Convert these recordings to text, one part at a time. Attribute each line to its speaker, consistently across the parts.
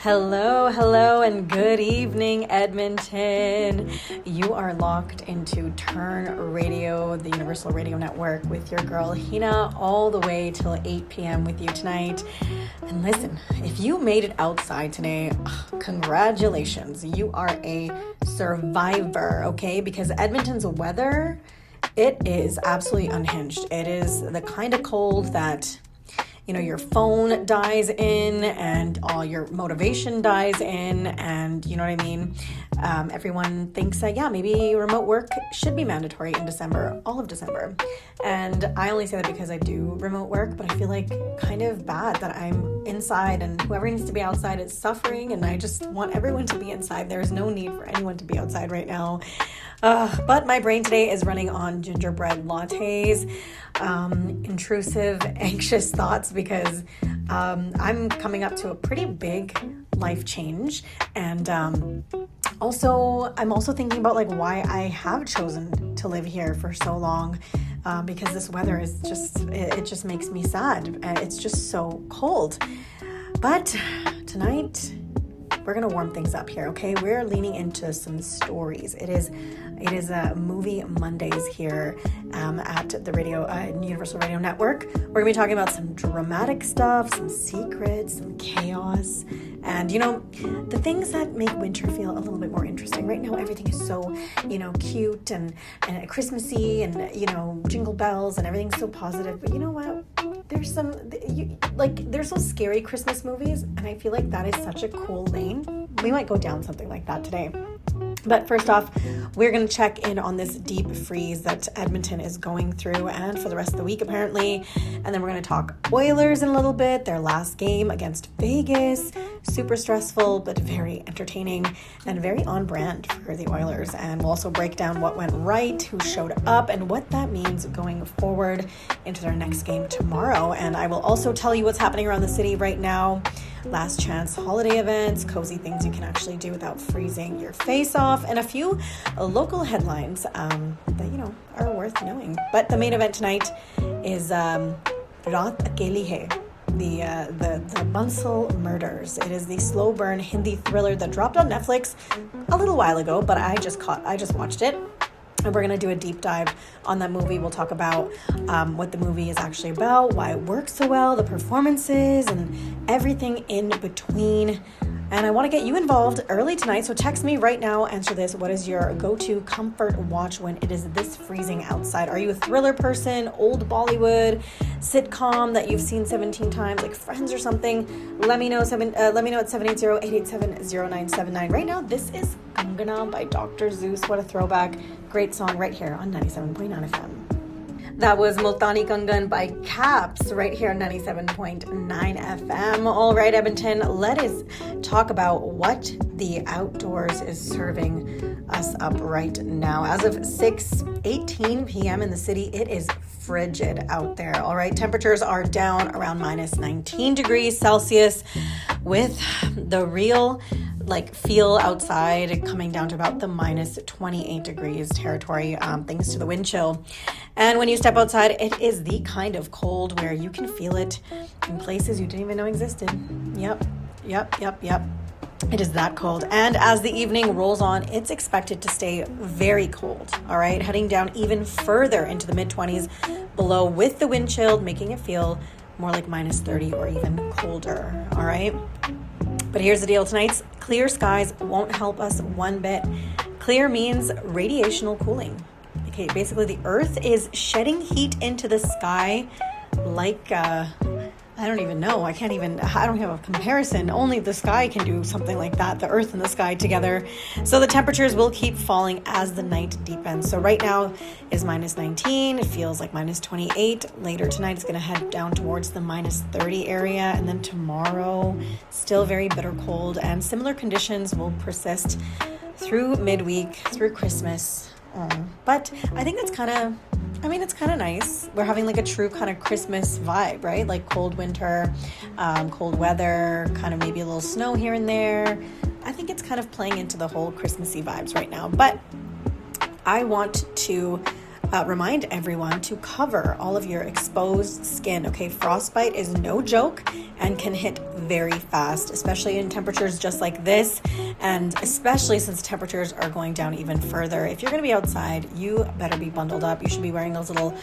Speaker 1: Hello, and good evening, Edmonton. You are locked into Turn Radio, the Universal Radio Network, with your girl Henna, all the way till 8 p.m. with you tonight. And listen, if you made it outside today, congratulations. You are a survivor, okay? Because Edmonton's weather, it is absolutely unhinged. It is the kind of cold that your phone dies in and all your motivation dies in, and you know what I mean? Everyone thinks that, maybe remote work should be mandatory in December, all of December. And I only say that because I do remote work, but I feel like kind of bad that I'm inside and whoever needs to be outside is suffering, and I just want everyone to be inside. There is no need for anyone to be outside right now. But my brain today is running on gingerbread lattes, intrusive, anxious thoughts, because I'm coming up to a pretty big life change. And I'm also thinking about why I have chosen to live here for so long, because this weather is it just makes me sad. It's just so cold. But tonight, we're going to warm things up here, okay? We're leaning into some stories. It is Movie Mondays here at the Universal Radio Network. We're going to be talking about some dramatic stuff, some secrets, some chaos, and, the things that make winter feel a little bit more interesting. Right now, everything is so, cute and Christmassy and, jingle bells and everything's so positive. But you know what? There's there's those scary Christmas movies, and I feel like that is such a cool lane. We might go down something like that today. But first off, we're going to check in on this deep freeze that Edmonton is going through, and for the rest of the week apparently. And then we're going to talk Oilers in a little bit, their last game against Vegas. Super stressful, but very entertaining and very on brand for the Oilers. And we'll also break down what went right, who showed up, and what that means going forward into their next game tomorrow. And I will also tell you what's happening around the city right now. Last chance holiday events, cozy things you can actually do without freezing your face off, and a few local headlines that are worth knowing. But the main event tonight is Raat Akeli Hai, the Bansal murders. It is the slow burn Hindi thriller that dropped on Netflix a little while ago, but I just watched it. And we're going to do a deep dive on that movie. We'll talk about what the movie is actually about, why it works so well, the performances, and everything in between. And I want to get you involved early tonight, so text me right now. Answer this. What is your go-to comfort watch when it is this freezing outside? Are you a thriller person, old Bollywood, sitcom that you've seen 17 times, like Friends or something? Let me know at 780-887-0979. Right now, this is Gangana by Dr. Zeus. What a throwback. Great song right here on 97.9 FM. That was Multani Kangan by Caps right here on 97.9 FM. All right, Edmonton, let us talk about what the outdoors is serving us up right now. As of 6:18 p.m. in the city, it is frigid out there. All right, temperatures are down around minus 19 degrees Celsius, with the real feel outside coming down to about the minus 28 degrees territory, thanks to the wind chill. And when you step outside, it is the kind of cold where you can feel it in places you didn't even know existed. Yep. It is that cold. And as the evening rolls on, it's expected to stay very cold, all right? Heading down even further into the mid-20s below with the wind chill, making it feel more like minus 30 or even colder, all right? But here's the deal. Tonight's clear skies won't help us one bit. Clear means radiational cooling. Okay, basically the Earth is shedding heat into the sky like, I don't even know. I don't have a comparison. Only the sky can do something like that, the Earth and the sky together. So the temperatures will keep falling as the night deepens. So right now is minus 19. It feels like minus 28. Later tonight, it's going to head down towards the minus 30 area. And then tomorrow, still very bitter cold. And similar conditions will persist through midweek, through Christmas. But I think it's kind of nice. We're having a true kind of Christmas vibe, right? Like cold winter, cold weather, kind of maybe a little snow here and there. I think it's kind of playing into the whole Christmassy vibes right now. But I want to remind everyone to cover all of your exposed skin. Okay, frostbite is no joke and can hit very fast, especially in temperatures just like this, and especially since temperatures are going down even further. If you're going to be outside, you better be bundled up. You should be wearing those little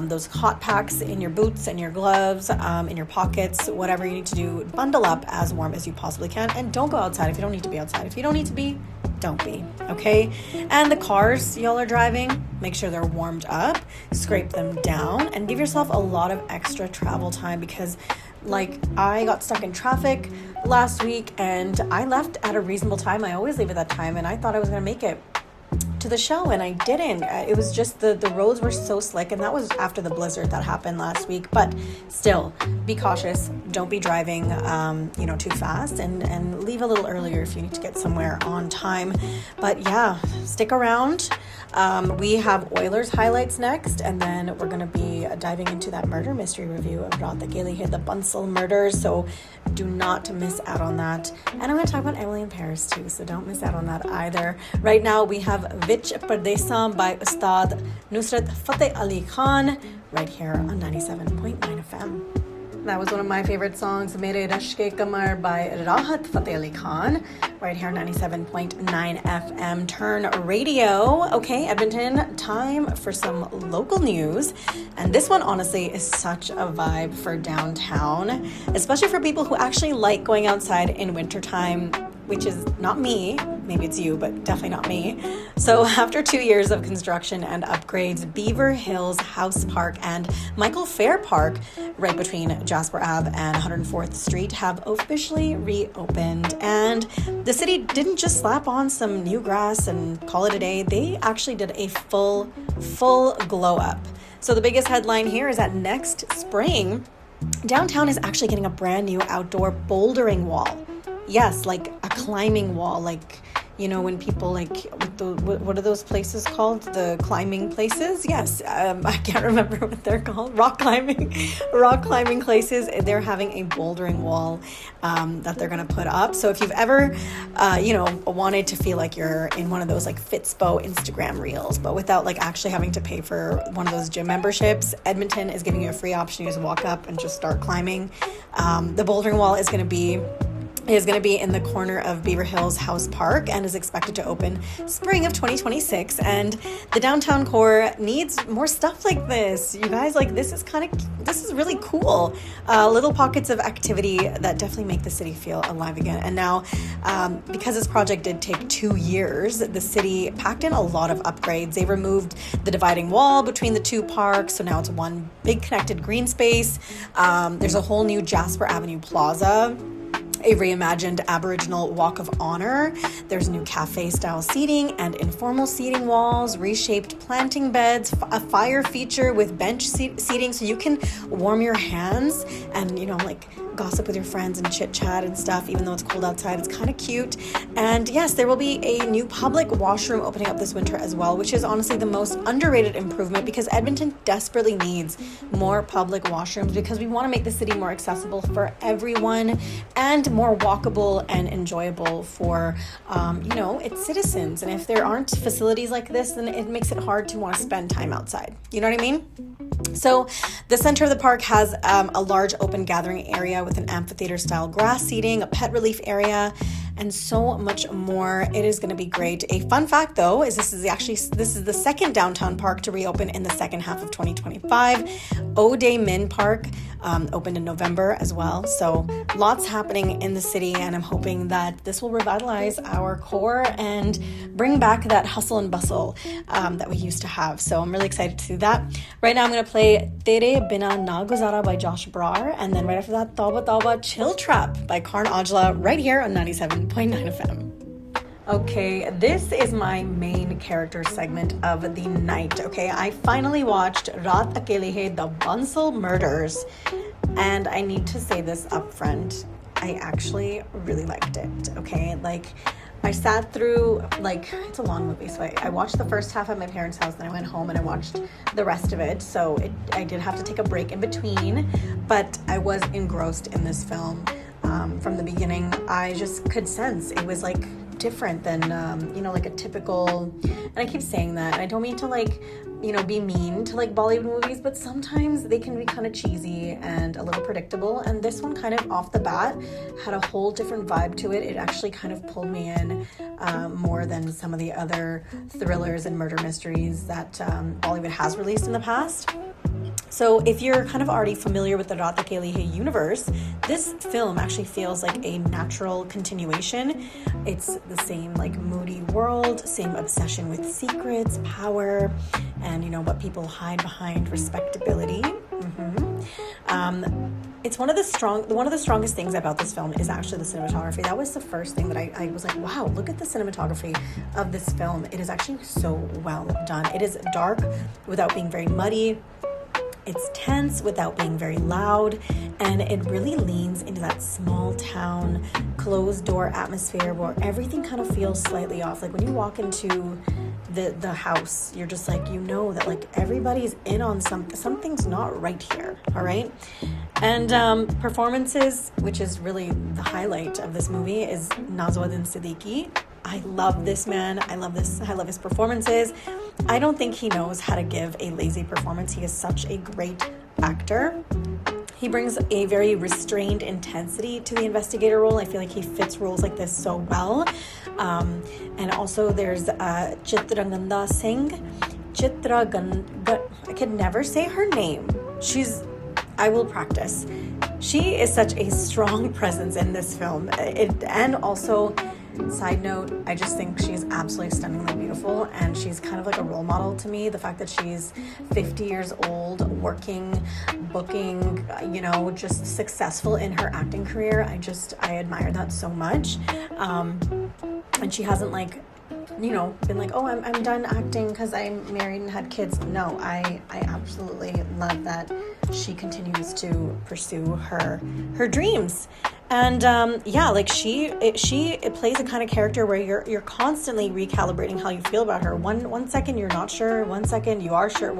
Speaker 1: those hot packs in your boots and your gloves, in your pockets, whatever you need to do. Bundle up as warm as you possibly can, and don't go outside if you don't need to be outside. If you don't need to be, don't be, okay? And the cars y'all are driving, make sure they're warmed up, scrape them down, and give yourself a lot of extra travel time, because like I got stuck in traffic last week and I left at a reasonable time. I always leave at that time, and I thought I was gonna make it to the show, and I didn't. It was just the roads were so slick, and that was after the blizzard that happened last week. But still, be cautious. Don't be driving too fast, and leave a little earlier if you need to get somewhere on time. But yeah, stick around. We have Oilers highlights next, and then we're going to be diving into that murder mystery review of Rata Gilihid, the Bunsel murders, so do not miss out on that. And I'm going to talk about Emily in Paris too, so don't miss out on that either. Right now we have Vich Pardesam by Ustad Nusrat Fateh Ali Khan right here on 97.9 FM. That was one of my favorite songs, Mere Rashke Kamar by Rahat Fateh Ali Khan, right here on 97.9 FM Turn Radio. Okay, Edmonton, time for some local news. And this one, honestly, is such a vibe for downtown, especially for people who actually like going outside in wintertime, which is not me. Maybe it's you, but definitely not me. So after 2 years of construction and upgrades, Beaver Hills House Park and Michael Fair Park, right between Jasper Ave and 104th Street, have officially reopened. And the city didn't just slap on some new grass and call it a day. They actually did a full glow up. So the biggest headline here is that next spring, downtown is actually getting a brand new outdoor bouldering wall. Yes, like a climbing wall, like, you know, when people like, what are those places called? The climbing places? Yes, I can't remember what they're called. Rock climbing places. They're having a bouldering wall that they're going to put up. So if you've ever, wanted to feel like you're in one of those like Fitspo Instagram reels, but without like actually having to pay for one of those gym memberships, Edmonton is giving you a free option. You just walk up and just start climbing. The bouldering wall is going to be in the corner of Beaver Hills House Park and is expected to open spring of 2026. And the downtown core needs more stuff like this. You guys, like, this is really cool. Little pockets of activity that definitely make the city feel alive again. And now, because this project did take 2 years, the city packed in a lot of upgrades. They removed the dividing wall between the two parks, so now it's one big connected green space. There's a whole new Jasper Avenue Plaza, a reimagined Aboriginal Walk of Honor. There's new cafe-style seating and informal seating walls, reshaped planting beds, a fire feature with bench seating so you can warm your hands and, gossip with your friends and chit-chat and stuff, even though it's cold outside. It's kind of cute. And yes, there will be a new public washroom opening up this winter as well, which is honestly the most underrated improvement, because Edmonton desperately needs more public washrooms, because we want to make the city more accessible for everyone and more walkable and enjoyable for, its citizens. And if there aren't facilities like this, then it makes it hard to want to spend time outside. You know what I mean? So the center of the park has a large open gathering area with an amphitheater-style grass seating, a pet relief area, and so much more. It is going to be great. A fun fact, though, is this is the second downtown park to reopen in the second half of 2025. O'Day Min Park opened in November as well. So lots happening in the city, and I'm hoping that this will revitalize our core and bring back that hustle and bustle that we used to have. So I'm really excited to do that. Right now I'm going to play Tere Bina Na Guzara by Josh Brar, and then right after that, Tauba Tauba Chill Trap by Karn Aujla right here on 97.9 FM. Okay, this is my main character segment of the night. Okay, I finally watched Raat Akeli Hai, the Bunsel Murders, and I need to say this up front. I actually really liked it. Okay, I sat through, it's a long movie, so I watched the first half at my parents' house, then I went home and I watched the rest of it. So I did have to take a break in between, but I was engrossed in this film. From the beginning. I just could sense it was different than, like a typical, and I keep saying that, and I don't mean to like, be mean to like Bollywood movies, but sometimes they can be kind of cheesy and a little predictable. And this one kind of off the bat had a whole different vibe to it. It actually kind of pulled me in more than some of the other thrillers and murder mysteries that Bollywood has released in the past. So if you're kind of already familiar with the Rata Ke Liye universe, this film actually feels like a natural continuation. It's the same like moody world, same obsession with secrets, power, and what people hide behind respectability. It's one of the strongest things about this film is actually the cinematography. That was the first thing that I was like, wow, look at the cinematography of this film. It is actually so well done. It is dark without being very muddy. It's tense without being very loud, and it really leans into that small town, closed door atmosphere where everything kind of feels slightly off. Like when you walk into the house, you're just like, that like everybody's in on something's not right here, all right? And performances, which is really the highlight of this movie, is Nawazuddin Siddiqui. I love this man. I love his performances. I don't think he knows how to give a lazy performance. He is such a great actor. He brings a very restrained intensity to the investigator role. I feel like he fits roles like this so well. And also there's Chitraganda Singh. I can never say her name. I will practice. She is such a strong presence in this film. And also, side note, I just think she's absolutely stunningly beautiful, and she's kind of like a role model to me. The fact that she's 50 years old, working, booking, just successful in her acting career. I admire that so much. And she hasn't been like, oh, I'm done acting because I'm married and had kids. No, I absolutely love that she continues to pursue her dreams. And she plays a kind of character where you're constantly recalibrating how you feel about her. One second you're not sure, one second you are sure,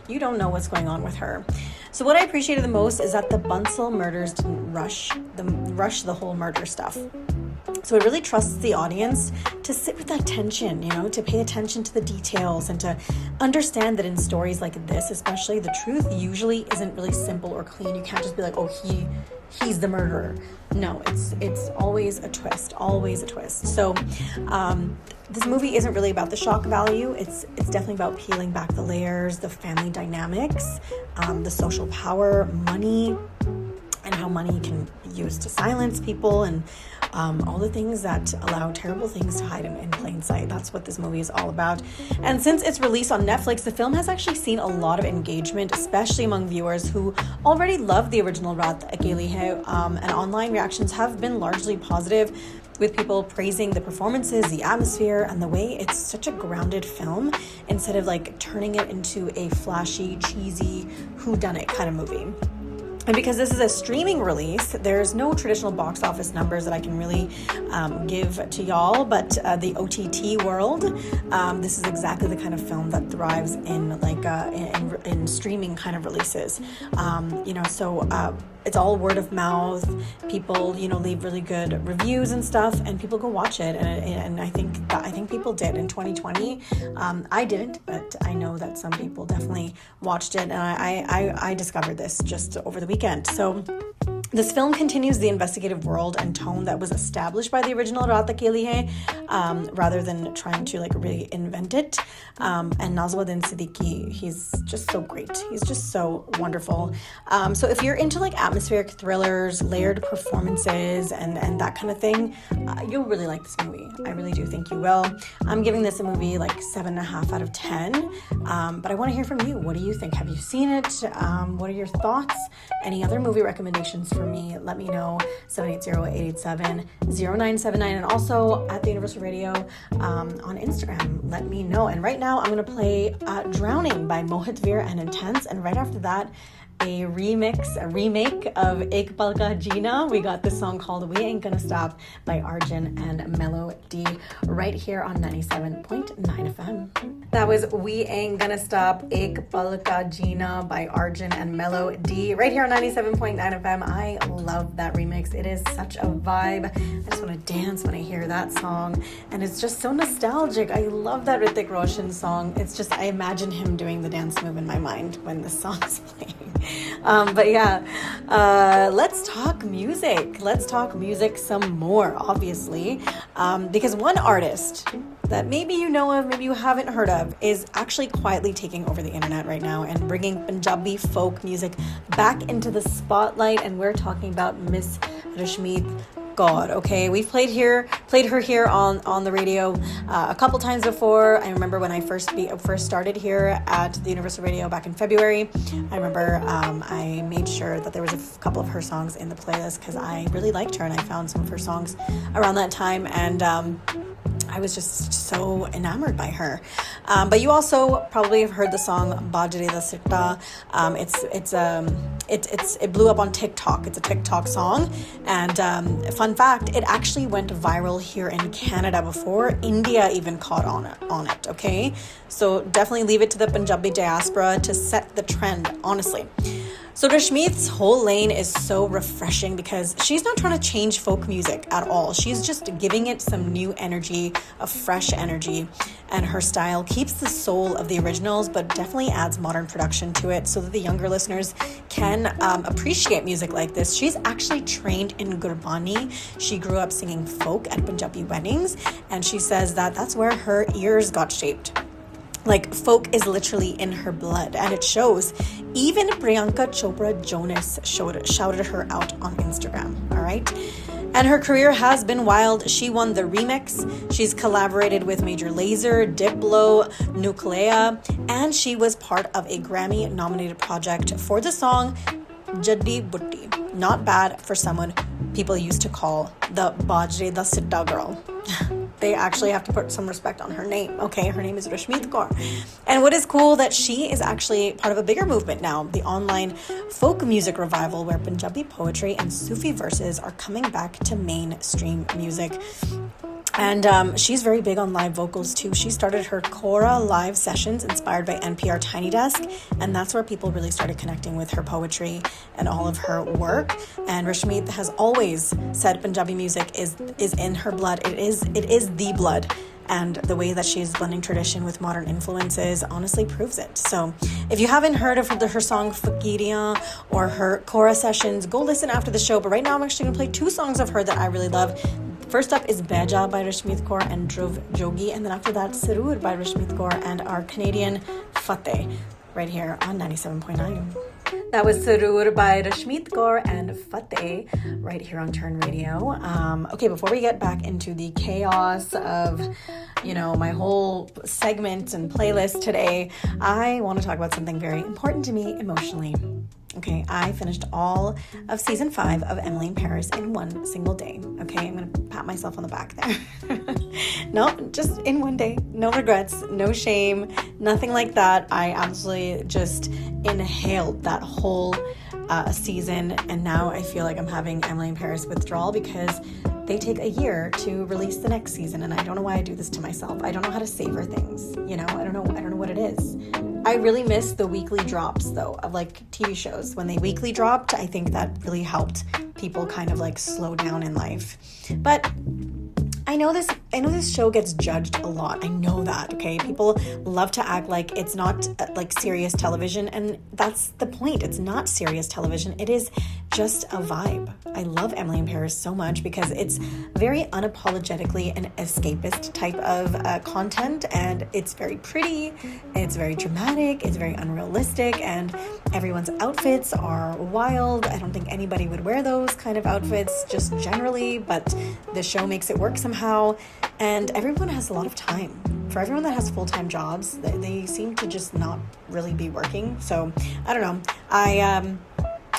Speaker 1: you don't know what's going on with her. So what I appreciated the most is that the Bansal murders didn't rush the whole murder stuff. So it really trusts the audience to sit with that tension, to pay attention to the details and to understand that in stories like this, especially, the truth usually isn't really simple or clean. You can't just be like, oh, he's the murderer. No, it's always a twist, So this movie isn't really about the shock value. It's definitely about peeling back the layers, the family dynamics, the social power, money, and how money can be used to silence people, and all the things that allow terrible things to hide in plain sight. That's what this movie is all about. And since its release on Netflix, the film has actually seen a lot of engagement, especially among viewers who already love the original Raat Ke Liye, and online reactions have been largely positive, with people praising the performances, the atmosphere, and the way it's such a grounded film instead of like turning it into a flashy, cheesy, whodunit kind of movie. And because this is a streaming release, there's no traditional box office numbers that I can really give to y'all, but the OTT world, this is exactly the kind of film that thrives in in streaming kind of releases. It's all word of mouth. People, leave really good reviews and stuff, and people go watch it. And I think people did in 2020. I didn't, but I know that some people definitely watched it, and I discovered this just over the weekend. So this film continues the investigative world and tone that was established by the original Raat Ke Liye, rather than trying to really invent it. And Nawazuddin Siddiqui, he's just so great. He's just so wonderful. So if you're into atmospheric thrillers, layered performances, and that kind of thing, you'll really like this movie. I really do think you will. I'm giving this a movie 7.5 out of 10. But I want to hear from you. What do you think? Have you seen it? What are your thoughts? Any other movie recommendations for me? Let me know. 780-887-0979, and also at the Universal Radio on Instagram. Let me know. And right now I'm going to play Drowning by Mohit Veer and Intense, and right after that, a remake of Ek Pal Ka Jeena. We got the song called We Ain't Gonna Stop by Arjun and Mellow D right here on 97.9 FM. That was We Ain't Gonna Stop Ek Pal Ka Jeena by Arjun and Mellow D right here on 97.9 FM. I love that remix. It is such a vibe. I just want to dance when I hear that song, and it's just so nostalgic. I love that Hrithik Roshan song. It's just, I imagine him doing the dance move in my mind when the song is playing. But yeah, let's talk music. Let's talk music some more, obviously, because one artist that maybe you know of, maybe you haven't heard of, is actually quietly taking over the internet right now and bringing Punjabi folk music back into the spotlight. And we're talking about Miss Rashmeet Kaur. Okay, we've played her here on the radio a couple times before. I remember when I first started here at the Universal Radio back in February. I remember I made sure that there was a couple of her songs in the playlist because I really liked her, and I found some of her songs around that time, and I was just so enamored by her. But you also probably have heard the song Bajre Da Sitta. It blew up on TikTok. It's a TikTok song. And fun fact, it actually went viral here in Canada before India even caught on it, okay? So definitely leave it to the Punjabi diaspora to set the trend, honestly. So Rashmeet's whole lane is so refreshing because she's not trying to change folk music at all. She's just giving it some new energy, a fresh energy, and her style keeps the soul of the originals, but definitely adds modern production to it so that the younger listeners can appreciate music like this. She's actually trained in Gurbani. She grew up singing folk at Punjabi weddings, and she says that that's where her ears got shaped. Like, folk is literally in her blood, and it shows. Even Priyanka Chopra Jonas shouted her out on Instagram, all right? And her career has been wild. She won the remix. She's collaborated with Major Lazer, Diplo, Nuclea, and she was part of a Grammy-nominated project for the song Jaddi Butti. Not bad for someone people used to call the Bajre Da Sitta girl. They actually have to put some respect on her name. Okay, her name is Rashmeet Kaur. And what is cool that she is actually part of a bigger movement now, the online folk music revival, where Punjabi poetry and Sufi verses are coming back to mainstream music. And she's very big on live vocals too. She started her Kora live sessions inspired by NPR Tiny Desk, and that's where people really started connecting with her poetry and all of her work. And Rashmeet has always said Punjabi music is in her blood. It is the blood. And the way that she's blending tradition with modern influences honestly proves it. So if you haven't heard of her song Fakiriyan or her Kora sessions, go listen after the show. But right now I'm actually going to play two songs of her that I really love. First up is Beja by Rashmeet Kaur and Dhruv Jogi. And then after that, Sarur by Rashmeet Kaur and our Canadian Fateh right here on 97.9. That was Sarur by Rashmeet Kaur and Fateh right here on Turn Radio. Okay, before we get back into the chaos of, my whole segment and playlist today, I want to talk about something very important to me emotionally. Okay, I finished all of season 5 of Emily in Paris in one single day. Okay, I'm going to pat myself on the back there. No, just in one day. No regrets, no shame, nothing like that. I absolutely just inhaled that whole season, and now I feel like I'm having Emily in Paris withdrawal because they take a year to release the next season, and I don't know why I do this to myself. I don't know how to savor things, I don't know what it is. I really miss the weekly drops though of like TV shows. When they weekly dropped, I think that really helped people kind of like slow down in life. But I know this show gets judged a lot. I know that, okay? People love to act like it's not like serious television, and that's the point. It's not serious television. It is just a vibe. I love Emily in Paris so much because it's very unapologetically an escapist type of content, and it's very pretty, it's very dramatic, it's very unrealistic, and everyone's outfits are wild. I don't think anybody would wear those kind of outfits just generally, but the show makes it work somehow, and everyone has a lot of time. For everyone that has full-time jobs, they seem to just not really be working. So I don't know.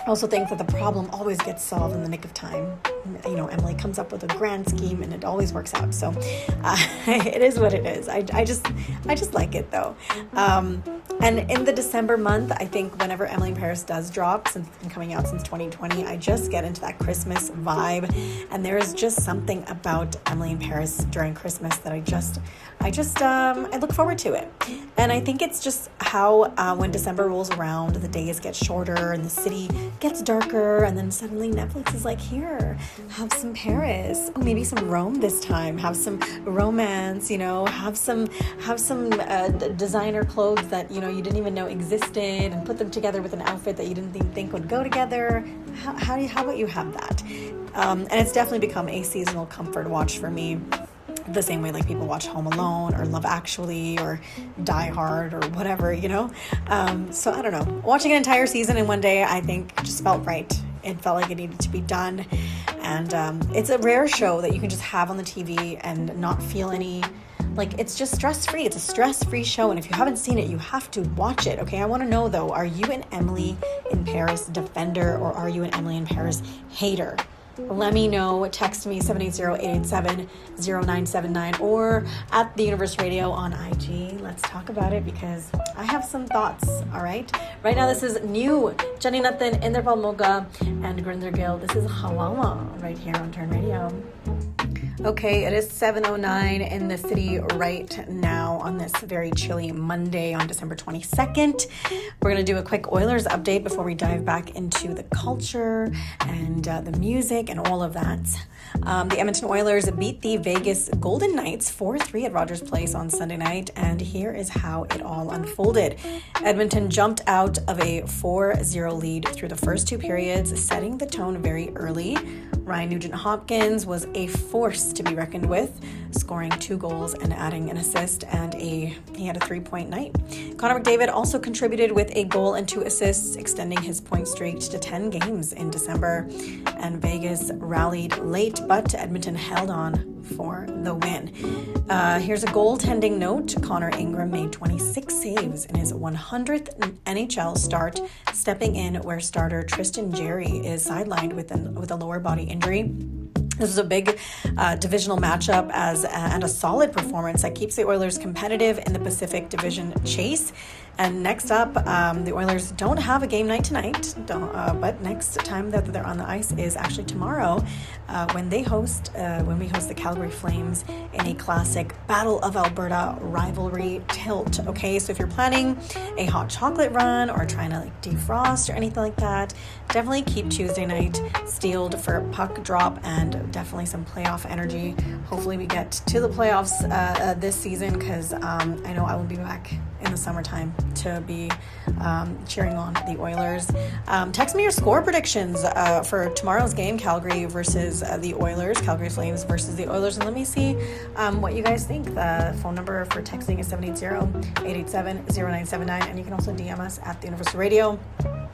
Speaker 1: I also think that the problem always gets solved in the nick of time. You know, Emily comes up with a grand scheme and it always works out. So it is what it is. I just like it though. And in the December month, I think whenever Emily in Paris does drop, since it's been coming out since 2020, I just get into that Christmas vibe. And there is just something about Emily in Paris during Christmas that I look forward to it. And I think it's just how when December rolls around, the days get shorter and the city gets darker, and then suddenly Netflix is like, here, have some Paris, maybe some Rome this time, have some romance, you know, have some designer clothes that, you know, you didn't even know existed, and put them together with an outfit that you didn't think would go together. How about you have that? And it's definitely become a seasonal comfort watch for me. The same way like people watch Home Alone or Love Actually or Die Hard or whatever, you know? So I don't know. Watching an entire season in one day, I think just felt right. It felt like it needed to be done. And it's a rare show that you can just have on the TV and not feel any, like, it's just stress-free. It's a stress-free show. And if you haven't seen it, you have to watch it. Okay, I want to know though, are you an Emily in Paris defender or are you an Emily in Paris hater? Let me know. Text me 780-887-0979 or at the Universe Radio on IG. Let's talk about it because I have some thoughts. All right. Right now, this is new. Jenny Nathan, Inderpal Moga, and Grinder Gill. This is Halama right here on Turn Radio. Okay, it is 7:09 in the city right now on this very chilly Monday on December 22nd. We're going to do a quick Oilers update before we dive back into the culture and the music and all of that. The Edmonton Oilers beat the Vegas Golden Knights 4-3 at Rogers Place on Sunday night, and here is how it all unfolded. Edmonton jumped out of a 4-0 lead through the first two periods, setting the tone very early. Ryan Nugent-Hopkins was a force to be reckoned with, scoring 2 goals and adding an assist, and he had a 3-point night. Connor McDavid also contributed with a goal and 2 assists, extending his point streak to 10 games in December. And Vegas rallied late, but Edmonton held on for the win. Here's a goaltending note. Connor Ingram made 26 saves in his 100th NHL start, stepping in where starter Tristan Jarry is sidelined with a lower body injury. This is a big divisional matchup and a solid performance that keeps the Oilers competitive in the Pacific Division chase. And next up, the Oilers don't have a game night tonight, but next time that they're on the ice is actually tomorrow when we host the Calgary Flames in a classic Battle of Alberta rivalry tilt. Okay, so if you're planning a hot chocolate run or trying to like defrost or anything like that, definitely keep Tuesday night steeled for puck drop and definitely some playoff energy. Hopefully we get to the playoffs this season because I know I will be back in the summertime to be cheering on the Oilers. Text me your score predictions for tomorrow's game, Calgary versus the Oilers, Calgary Flames versus the Oilers, and let me see what you guys think. The phone number for texting is 780-887-0979, and you can also DM us at the Universal Radio.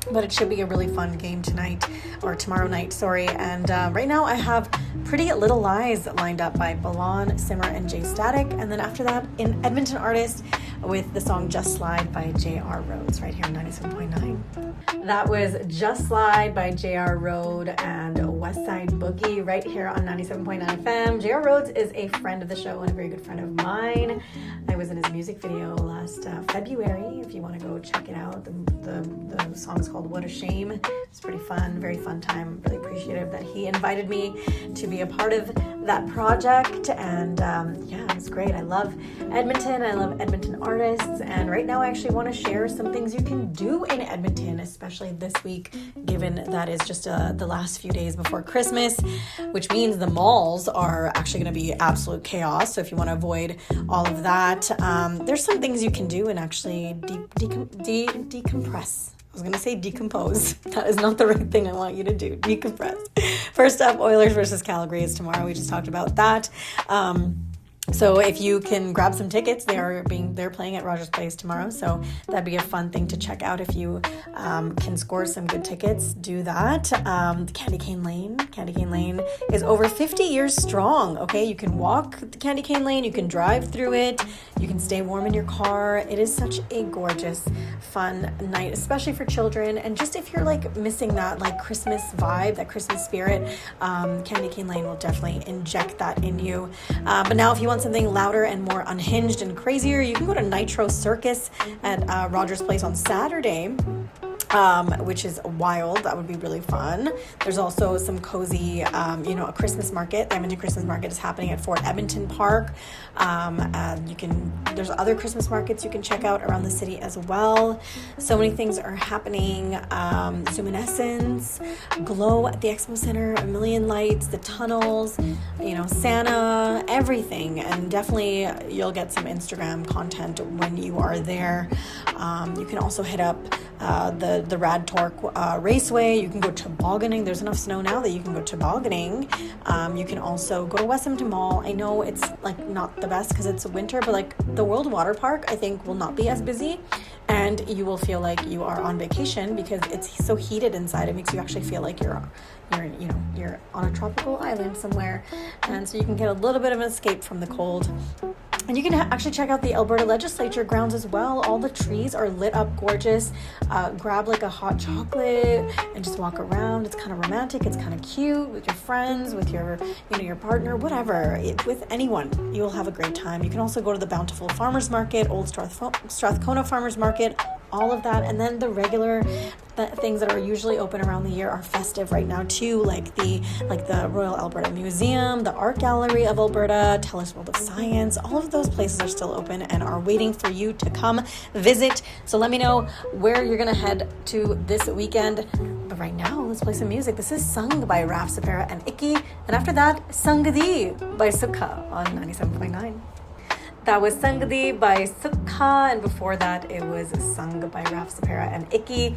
Speaker 1: But it should be a really fun game tonight, or tomorrow night, sorry. And right now I have Pretty Little Lies lined up by Balan, Simmer, and Jay Static. And then after that, an Edmonton artist with the song Just Slide by J.R. Rhodes right here on 97.9. That was Just Slide by J.R. Rhodes and West Side Boogie right here on 97.9 FM. J.R. Rhodes is a friend of the show and a very good friend of mine. I was in his music video last February. If you want to go check it out, the song is called What a Shame. It's pretty fun, very fun time. Really appreciative that he invited me to be a part of that project. And yeah, it was great. I love Edmonton. I love Edmonton artists. And right now I actually want to share some things you can do in Edmonton, especially this week, given that is just the last few days before Christmas, which means the malls are actually going to be absolute chaos. So if you want to avoid all of that, there's some things you can do and actually decompress. I was going to say decompose. That is not the right thing I want you to do. Decompress. First up, Oilers versus Calgary is tomorrow. We just talked about that. So if you can grab some tickets, they're playing at Rogers Place tomorrow. So that'd be a fun thing to check out. If you can score some good tickets, do that. Candy Cane Lane is over 50 years strong. Okay, you can walk the Candy Cane Lane, you can drive through it, you can stay warm in your car. It is such a gorgeous, fun night, especially for children. And just if you're like missing that like Christmas vibe, that Christmas spirit, Candy Cane Lane will definitely inject that in you. But now if you want something louder and more unhinged and crazier, you can go to Nitro Circus at Rogers Place on Saturday, which is wild. That would be really fun. There's also some cozy, a Christmas market. The Edmonton Christmas Market is happening at Fort Edmonton Park. There's other Christmas markets you can check out around the city as well. So many things are happening. Luminescence, Glow at the Expo Center, a million lights, the tunnels, Santa, everything. And definitely you'll get some Instagram content when you are there. You can also hit up the Rad Torque Raceway. You can go tobogganing. There's enough snow now that you can go tobogganing. You can also go to West Edmonton Mall. I know it's like not the best because it's winter, but like the World Water Park I think will not be as busy, and you will feel like you are on vacation because it's so heated inside. It makes you actually feel like you're on a tropical island somewhere, and so you can get a little bit of an escape from the cold. And you can actually check out the Alberta Legislature grounds as well. All the trees are lit up gorgeous. Grab like a hot chocolate and just walk around. It's kind of romantic. It's kind of cute with your friends, with your partner, whatever. With anyone, you will have a great time. You can also go to the Bountiful Farmers Market, Old Strathcona Farmers Market, all of that. And then the regular things that are usually open around the year are festive right now too, like the Royal Alberta Museum, the Art Gallery of Alberta, TELUS World of Science. All of those places are still open and are waiting for you to come visit. So let me know where you're gonna head to this weekend. But right now, let's play some music. This is Sung by Raf Sapera and Icky, and after that, Sangadi by Sukha on 97.9. That was Sangadi by Sukha, and before that, it was Sung by Raf Sapera and Icky.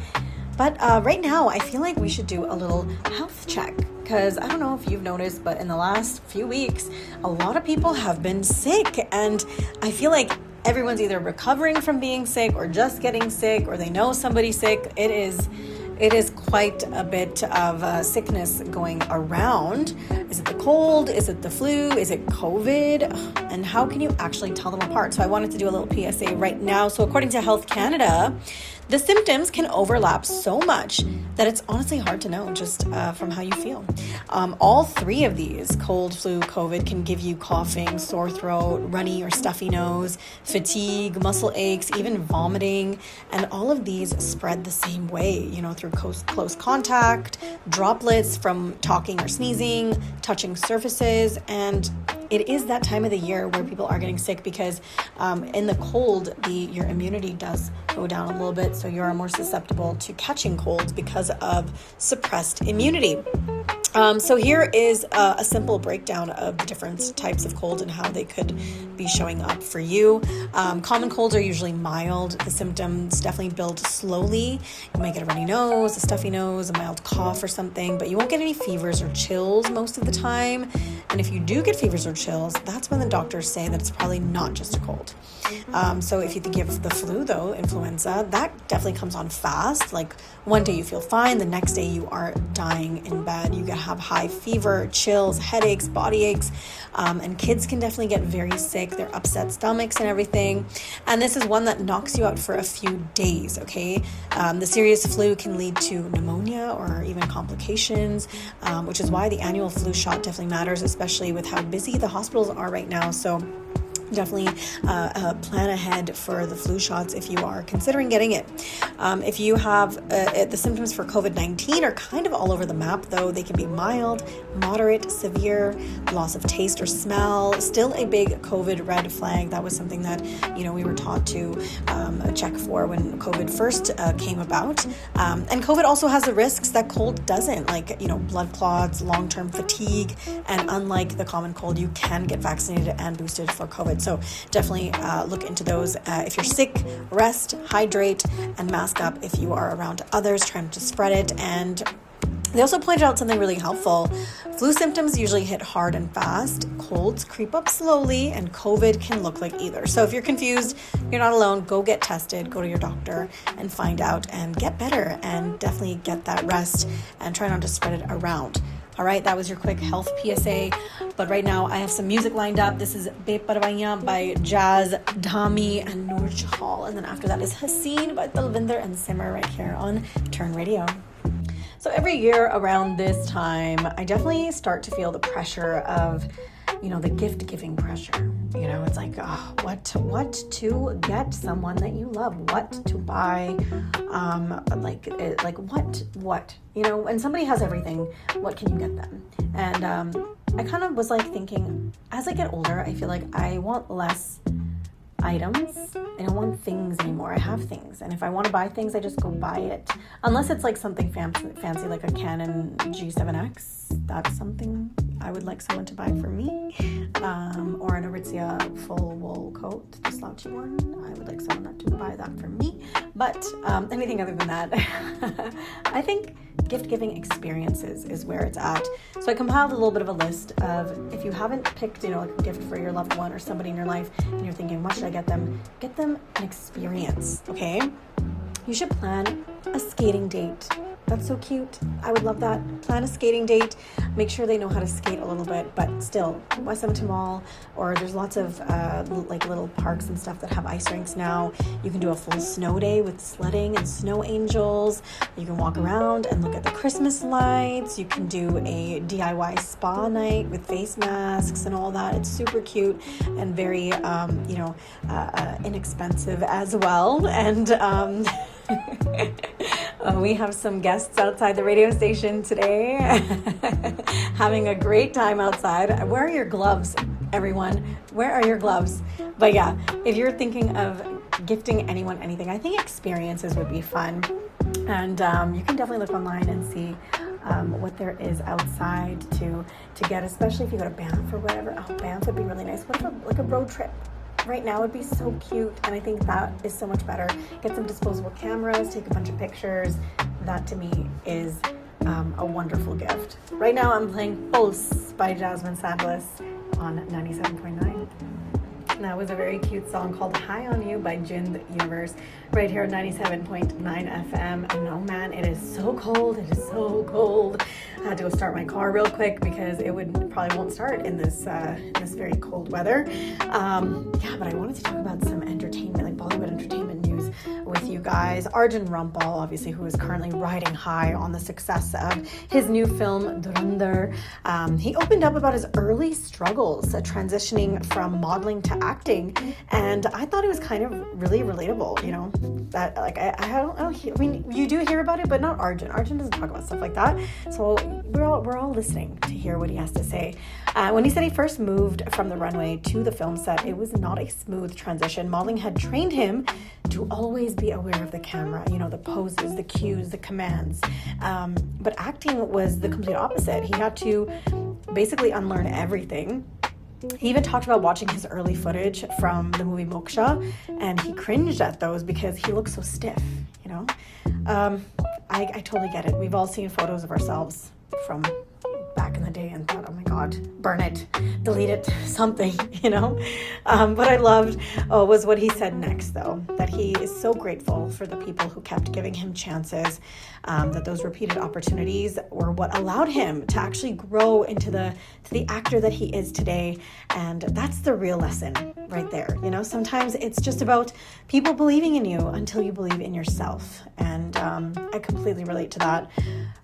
Speaker 1: But right now, I feel like we should do a little health check, because I don't know if you've noticed, but in the last few weeks, a lot of people have been sick, and I feel like everyone's either recovering from being sick or just getting sick, or they know somebody sick. It is quite a bit of sickness going around. Is it the cold? Is it the flu? Is it COVID? And how can you actually tell them apart? So I wanted to do a little PSA right now. So according to Health Canada, the symptoms can overlap so much that it's honestly hard to know just from how you feel. All three of these, cold, flu, COVID, can give you coughing, sore throat, runny or stuffy nose, fatigue, muscle aches, even vomiting. And all of these spread the same way, through close contact, droplets from talking or sneezing, touching surfaces. And it is that time of the year where people are getting sick because in the cold, your immunity does go down a little bit, so you're more susceptible to catching colds because of suppressed immunity. So here is a simple breakdown of the different types of cold and how they could be showing up for you. Common colds are usually mild. The symptoms definitely build slowly. You might get a runny nose, a stuffy nose, a mild cough or something, but you won't get any fevers or chills most of the time. And if you do get fevers or chills, that's when the doctors say that it's probably not just a cold. So if you think you have the flu, though, influenza, that definitely comes on fast. Like one day you feel fine, the next day you are dying in bed. You have high fever, chills, headaches, body aches, and kids can definitely get very sick. They're upset stomachs and everything. And this is one that knocks you out for a few days, okay? The serious flu can lead to pneumonia or even complications, which is why the annual flu shot definitely matters, especially with how busy the hospitals are right now. So definitely plan ahead for the flu shots if you are considering getting it. If you have the symptoms for COVID-19 are kind of all over the map, though. They can be mild, moderate, severe, loss of taste or smell. Still a big COVID red flag. That was something that we were taught to check for when COVID first came about. And COVID also has the risks that cold doesn't, like blood clots, long-term fatigue, and unlike the common cold, you can get vaccinated and boosted for COVID. So definitely look into those. If you're sick, rest, hydrate, and mask up if you are around others. Try not to spread it. And They also pointed out something really helpful. Flu symptoms usually hit hard and fast. Colds creep up slowly, and COVID can look like either. So if you're confused, you're not alone. Go get tested, go to your doctor and find out and get better, and definitely get that rest and try not to spread it around. All right, that was your quick health PSA. But right now I have some music lined up. This is Beparwaiyan by Jazz, Dhami, and Noor Chahal. And then after that is Haseen by Talvinder and Simmer right here on Turn Radio. So every year around this time, I definitely start to feel the pressure of, the gift giving pressure. It's like, what to get someone that you love, what to buy, what, when somebody has everything, what can you get them? And I kind of was thinking, as I get older, I feel like I want less items. I don't want things anymore. I have things, and if I want to buy things, I just go buy it, unless it's something fancy like a Canon G7X. That's something I would like someone to buy for me, or an Aritzia full wool coat, the slouchy one. I would like someone to buy that for me. But anything other than that, I think gift giving experiences is where it's at. So I compiled a little bit of a list of, if you haven't picked, a gift for your loved one or somebody in your life, and you're thinking, what should I get them? Get them an experience, okay? You should plan a skating date. That's so cute. I would love that. Plan a skating date. Make sure they know how to skate a little bit, but still, West Edmonton Mall, or there's lots of little parks and stuff that have ice rinks now. You can do a full snow day with sledding and snow angels. You can walk around and look at the Christmas lights. You can do a DIY spa night with face masks and all that. It's super cute and very, inexpensive as well. And we have some guests outside the radio station today having a great time outside. Where are your gloves, everyone? Where are your gloves? But yeah, if you're thinking of gifting anyone anything, I think experiences would be fun. And you can definitely look online and see what there is outside to get, especially if you go to Banff or whatever. Oh, Banff would be really nice. What if a road trip? Right now would be so cute, and I think that is so much better. Get some disposable cameras, take a bunch of pictures. That to me is a wonderful gift. Right now I'm playing Pulse by Jasmine Sadlis on 97.9. That was a very cute song called High on You by Jind Universe right here at 97.9 FM. And oh man, it is so cold. It is so cold. I had to go start my car real quick because it probably won't start in this very cold weather. But I wanted to talk about some entertainment, like Bollywood entertainment news with you guys. Arjun Rampal, obviously, who is currently riding high on the success of his new film Dhurandhar. He opened up about his early struggles transitioning from modeling to acting, and I thought it was kind of really relatable. That I don't know. I mean, you do hear about it, but not Arjun. Arjun doesn't talk about stuff like that. So we're all listening to hear what he has to say. When he said he first moved from the runway to the film set, it was not a smooth transition. Modeling had trained him to always be aware of the camera, the poses, the cues, the commands. But acting was the complete opposite. He had to basically unlearn everything. He even talked about watching his early footage from the movie Moksha, and he cringed at those because he looked so stiff, I totally get it. We've all seen photos of ourselves from back in the day and thought, oh my God, burn it, delete it, something, What I loved was what he said next, though, that he is so grateful for the people who kept giving him chances, that those repeated opportunities were what allowed him to actually grow into the actor that he is today. And that's the real lesson right there. Sometimes it's just about people believing in you until you believe in yourself. And I completely relate to that.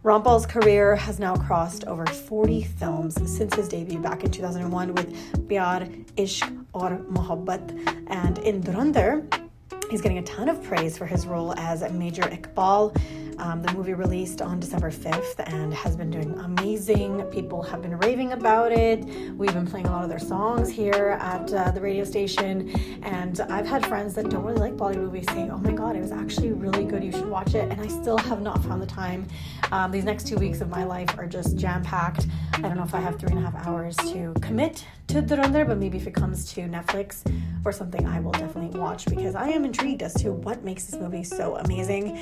Speaker 1: Rampal's career has now crossed over 40 films since his debut back in 2001 with Pyar, Ishq aur Mohabbat. And in Dhurandhar, he's getting a ton of praise for his role as Major Iqbal. The movie released on December 5th and has been doing amazing. People have been raving about it. We've been playing a lot of their songs here at the radio station. And I've had friends that don't really like Bollywood movies saying, oh my God, it was actually really good. You should watch it. And I still have not found the time. These next 2 weeks of my life are just jam-packed. I don't know if I have 3.5 hours to commit to Dhurandhar, but maybe if it comes to Netflix or something, I will definitely watch because I am intrigued as to what makes this movie so amazing.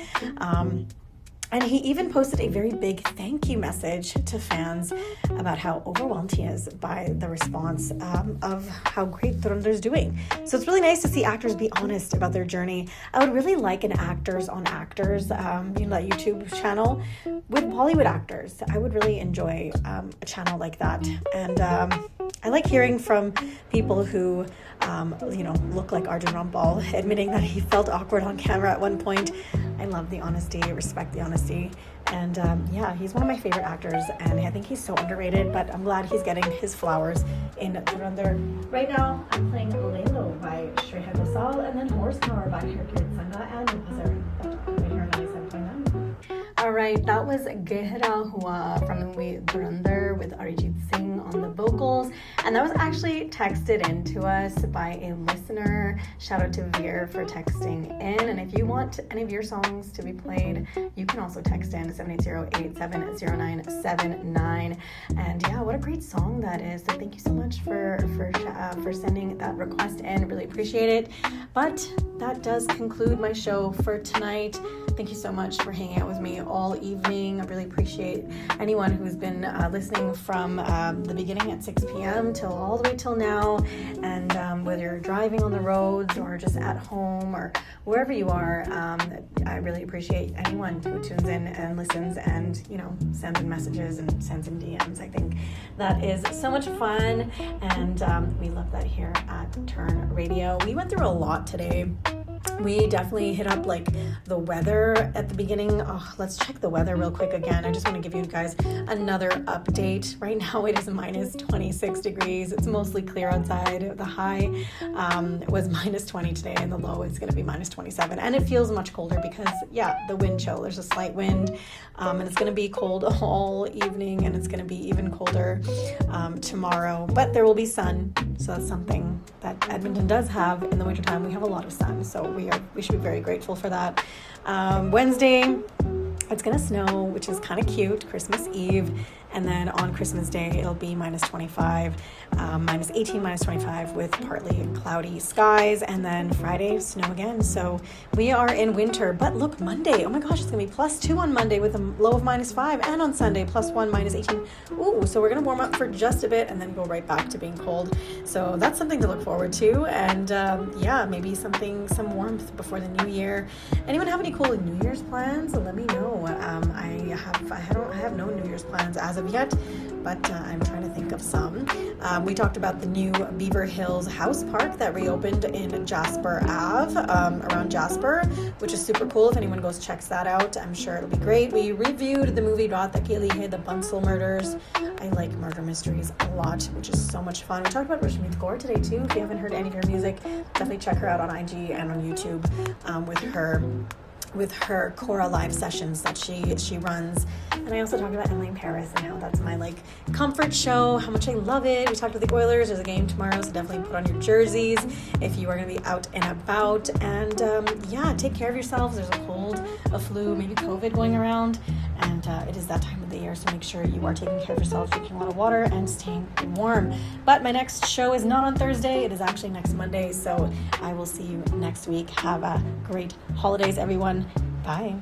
Speaker 1: And he even posted a very big thank you message to fans about how overwhelmed he is by the response of how great Durunder's doing. So it's really nice to see actors be honest about their journey. I would really like an Actors on Actors, that YouTube channel with Bollywood actors. I would really enjoy a channel like that. And I like hearing from people who look like Arjun Rampal, admitting that he felt awkward on camera at one point. I love the honesty, respect the honesty. And he's one of my favorite actors, and I think he's so underrated, but I'm glad he's getting his flowers in Dhurandhar. Right now, I'm playing Lelo by Shreya Ghosal, and then Horsepower by Harkirat Sangha and Bhazar. Right here on 97.9. All right, that was Gehra Hua from the movie Dhurandhar with Arijit Singh on the vocals, and that was actually texted in to us by a listener. Shout out to Veer for texting in, and if you want any of your songs to be played, you can also text in 780-870979. And yeah, what a great song that is. So thank you so much for sending that request in. Really appreciate it. But that does conclude my show for tonight. Thank you so much for hanging out with me all evening. I really appreciate anyone who's been listening from the beginning at 6 p.m. till all the way till now. And whether you're driving on the roads or just at home or wherever you are, I really appreciate anyone who tunes in and listens and, sends in messages and sends in DMs. I think that is so much fun, and we love that here at Turn Radio. We went through a lot today. We definitely hit up the weather at the beginning. Let's check the weather real quick again. I just want to give you guys another update. Right now it is minus 26 degrees. It's mostly clear outside. The high was minus 20 today, and the low is going to be minus 27. And it feels much colder because, the wind chill. There's a slight wind, and it's going to be cold all evening, and it's going to be even colder tomorrow. But there will be sun, so that's something that Edmonton does have in the wintertime. We have a lot of sun, so we should be very grateful for that. Wednesday, it's gonna snow, which is kind of cute. Christmas Eve, and then on Christmas Day it'll be minus 25, minus 18, minus 25 with partly cloudy skies, and then Friday snow again. So we are in winter. But look, Monday, oh my gosh, it's gonna be +2 on Monday with a low of -5, and on Sunday +1, minus 18. Ooh, so we're gonna warm up for just a bit and then go right back to being cold. So that's something to look forward to, and maybe some warmth before the new year. Anyone have any cool New Year's plans? Let me know. I have no New Year's plans as of yet, but I'm trying to think of some. We talked about the new Beaver Hills House Park that reopened in Jasper Ave, around Jasper, which is super cool. If anyone goes checks that out, I'm sure it'll be great. We reviewed the movie Raat Akeli Hai, the Bansal murders. I like murder mysteries a lot, which is so much fun. We talked about Rashmeet Kaur today too. If you haven't heard any of her music, definitely check her out on IG and on YouTube with her Cora live sessions that she runs. And I also talked about Emily in Paris and how that's my comfort show, how much I love it. We talked about the Oilers. There's a game tomorrow, so definitely put on your jerseys if you are going to be out and about. And take care of yourselves. There's a cold, a flu, maybe COVID going around, and it is that time of the year, so make sure you are taking care of yourselves, drinking a lot of water, and staying warm. But my next show is not on Thursday. It is actually next Monday, so I will see you next week. Have a great holidays, everyone. Bye.